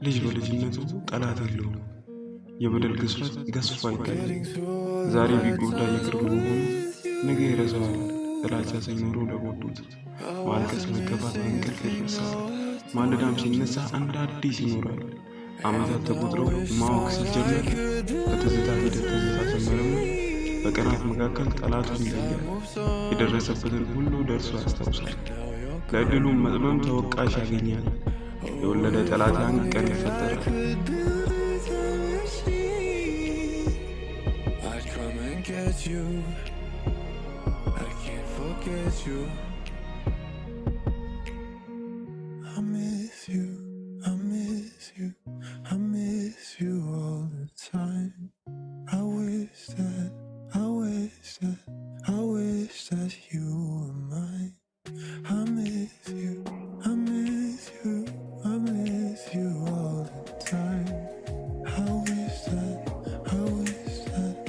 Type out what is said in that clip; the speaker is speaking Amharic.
ልጅ በልጅነቱ ጠላት የለውም። የበደል ግዝፈት ገዝፎ አይታይም። ዛሬ ቢጎዳ የቅርብ መሆኑ ነገ ይረሳዋል። ጥላቻ ሳይኖረው ለጎዱት ማልቀስ መከፋት በእንቅልፍ ይረሳል። ማለዳም ሲነሳ እንደ አዲስ ይኖራል። ዓመታት ተቆጥረው ማወቅ ሲጀመር በትዝታ ሂደት ትዝታ ሰመረም። በቀናት መካከል ጠላቱን ይለያል። የደረሰበትን ሁሉ ደርሶ ያስታውሳል። ለዕድሉም መጥመም ተወቃሽ ያገኛል። የወለደ ጠላት ያን ቀን ይፈጠራል። I'm in